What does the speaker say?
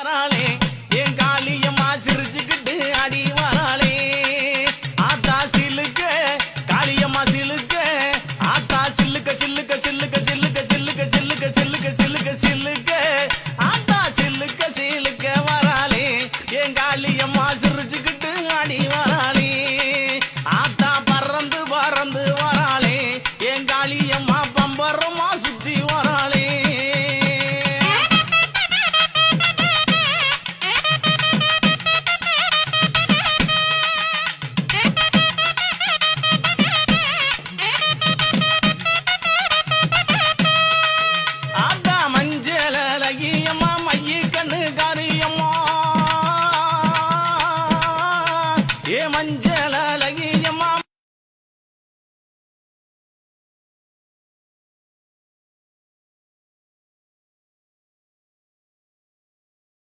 வராளே என் காளியம்மா சிரிச்சுக்கிட்டு அடி வராளே ஆத்தா சிலுக்க காளியம்மா சிலுக்க ஆத்தா சில்லுக்க சில்லுக்க சில்லுக்க சில்லுக்க சில்லுக்க சில்லுக்க சில்லுக்க சில்லுக்க சில்லுக்க ஆத்தா சில்லுக்க சிலுக்க வராளே என் காளியம்மா சிரிச்சுக்கிட்டு அடி வராளே ஆத்தா பறந்து பறந்து வராளே என் காளியம்மா பம்பரமா சுத்தி வராளே ஆத்தா மஞ்சள் அழகியம்மா மைய கண்ணு காரி